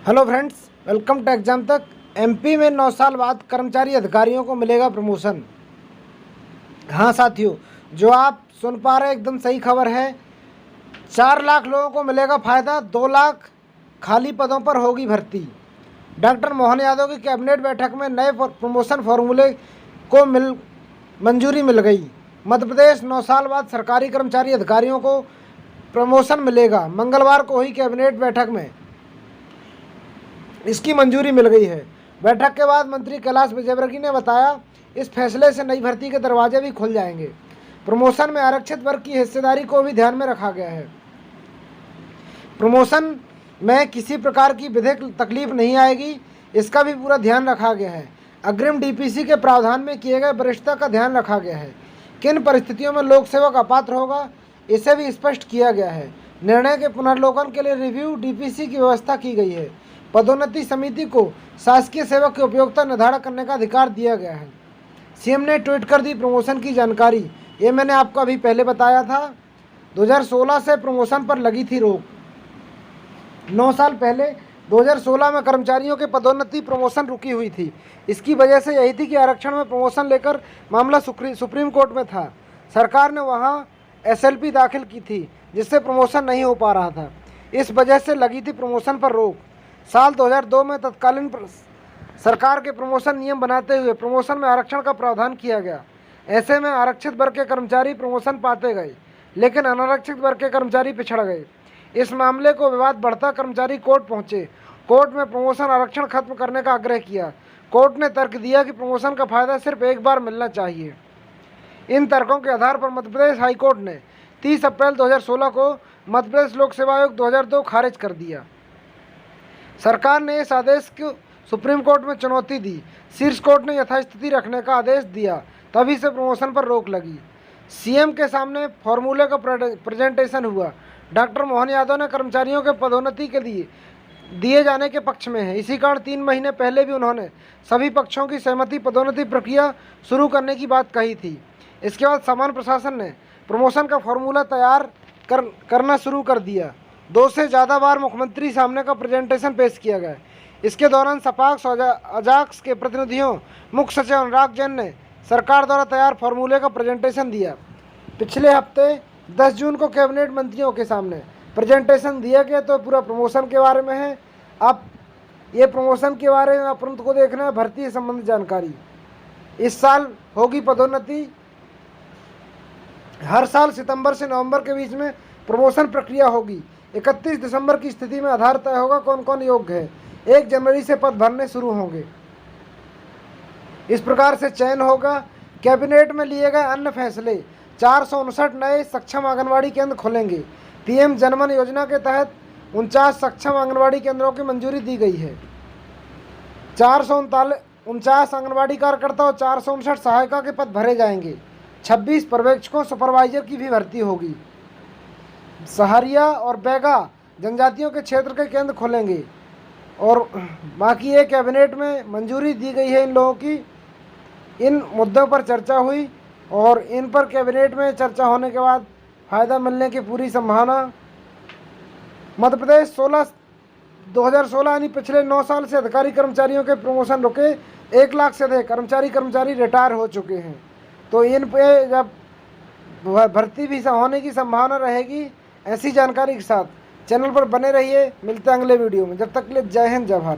Hello friends, welcome to exam तक। MP में 9 साल बाद कर्मचारी अधिकारियों को मिलेगा प्रमोशन। हाँ साथियों, जो आप सुन पा रहे हैं एकदम सही खबर है। 4 लाख लोगों को मिलेगा फ़ायदा, 2 लाख खाली पदों पर होगी भर्ती। डॉक्टर मोहन यादव की कैबिनेट बैठक में नए प्रमोशन फॉर्मूले को मंजूरी मिल गई। मध्य प्रदेश 9 साल बाद सरकारी कर्मचारी अधिकारियों को प्रमोशन मिलेगा। मंगलवार को हुई कैबिनेट बैठक में इसकी मंजूरी मिल गई है। बैठक के बाद मंत्री कैलाश विजयवर्गीय ने बताया, इस फैसले से नई भर्ती के दरवाजे भी खुल जाएंगे। प्रमोशन में आरक्षित वर्ग की हिस्सेदारी को भी ध्यान में रखा गया है। प्रमोशन में किसी प्रकार की विधिक तकलीफ नहीं आएगी, इसका भी पूरा ध्यान रखा गया है। अग्रिम डीपीसी के प्रावधान में किए गए वरिष्ठता का ध्यान रखा गया है। किन परिस्थितियों में लोक सेवक अपात्र होगा, इसे भी स्पष्ट किया गया है। निर्णय के पुनर्लोकन के लिए रिव्यू डीपीसी की व्यवस्था की गई है। पदोन्नति समिति को शासकीय सेवक की उपयोगिता निर्धारण करने का अधिकार दिया गया है। सीएम ने ट्वीट कर दी प्रमोशन की जानकारी। ये मैंने आपको अभी पहले बताया था। 2016 से प्रमोशन पर लगी थी रोक। 9 साल पहले 2016 में कर्मचारियों के पदोन्नति प्रमोशन रुकी हुई थी। इसकी वजह से यही थी कि आरक्षण में प्रमोशन लेकर मामला सुप्रीम कोर्ट में था। सरकार ने वहाँ एसएलपी दाखिल की थी, जिससे प्रमोशन नहीं हो पा रहा था। इस वजह से लगी थी प्रमोशन पर रोक। साल 2002 में तत्कालीन सरकार के प्रमोशन नियम बनाते हुए प्रमोशन में आरक्षण का प्रावधान किया गया। ऐसे में आरक्षित वर्ग के कर्मचारी प्रमोशन पाते गए, लेकिन अनारक्षित वर्ग के कर्मचारी पिछड़ गए। इस मामले को विवाद बढ़ता कर्मचारी कोर्ट पहुंचे। कोर्ट में प्रमोशन आरक्षण खत्म करने का आग्रह किया। कोर्ट ने तर्क दिया कि प्रमोशन का फायदा सिर्फ एक बार मिलना चाहिए। इन तर्कों के आधार पर मध्य प्रदेश हाईकोर्ट ने 30 अप्रैल 2016 को मध्य प्रदेश लोक सेवा आयोग 2002 खारिज कर दिया। सरकार ने इस आदेश को सुप्रीम कोर्ट में चुनौती दी। शीर्ष कोर्ट ने यथास्थिति रखने का आदेश दिया, तभी से प्रमोशन पर रोक लगी। सीएम के सामने फॉर्मूले का प्रेजेंटेशन हुआ। डॉक्टर मोहन यादव ने कर्मचारियों के पदोन्नति के लिए दिए जाने के पक्ष में है। इसी कारण 3 महीने पहले भी उन्होंने सभी पक्षों की सहमति पदोन्नति प्रक्रिया शुरू करने की बात कही थी। इसके बाद सामान्य प्रशासन ने प्रमोशन का फॉर्मूला तैयार करना शुरू कर दिया। 2 से ज़्यादा बार मुख्यमंत्री सामने का प्रेजेंटेशन पेश किया गया। इसके दौरान सपाक्स और अजाक्स के प्रतिनिधियों मुख्य सचिव अनुराग जैन ने सरकार द्वारा तैयार फॉर्मूले का प्रेजेंटेशन दिया। पिछले हफ्ते 10 जून को कैबिनेट मंत्रियों के सामने प्रेजेंटेशन दिया गया। तो पूरा प्रमोशन के बारे में है। अब ये प्रमोशन के बारे में अपने को देखना है भर्ती संबंधी जानकारी। इस साल होगी पदोन्नति। हर साल सितंबर से नवंबर के बीच में प्रमोशन प्रक्रिया होगी। 31 दिसंबर की स्थिति में आधार तय होगा कौन कौन योग्य है। 1 जनवरी से पद भरने शुरू होंगे। इस प्रकार से चयन होगा। कैबिनेट में लिए गए अन्य फैसले, 459 नए सक्षम आंगनबाड़ी केंद्र खुलेंगे। पीएम जनमन योजना के तहत 49 सक्षम आंगनबाड़ी केंद्रों की मंजूरी दी गई है। 449 आंगनबाड़ी कार्यकर्ता और 459 सहायिका के पद भरे जाएंगे। 26 पर्यवेक्षकों सुपरवाइजर की भी भर्ती होगी। सहारिया और बैगा जनजातियों के क्षेत्र के केंद्र खोलेंगे। और बाकी ये कैबिनेट में मंजूरी दी गई है इन लोगों की। इन मुद्दों पर चर्चा हुई और इन पर कैबिनेट में चर्चा होने के बाद फ़ायदा मिलने की पूरी संभावना। मध्य प्रदेश 2016 यानी पिछले 9 साल से अधिकारी कर्मचारियों के प्रमोशन रुके। 1 लाख से अधिक कर्मचारी रिटायर हो चुके हैं। तो इन पे जब भर्ती भी होने की संभावना रहेगी। ऐसी जानकारी के साथ चैनल पर बने रहिए। मिलते हैं अगले वीडियो में। जब तक के लिए जय हिंद, जय भारत।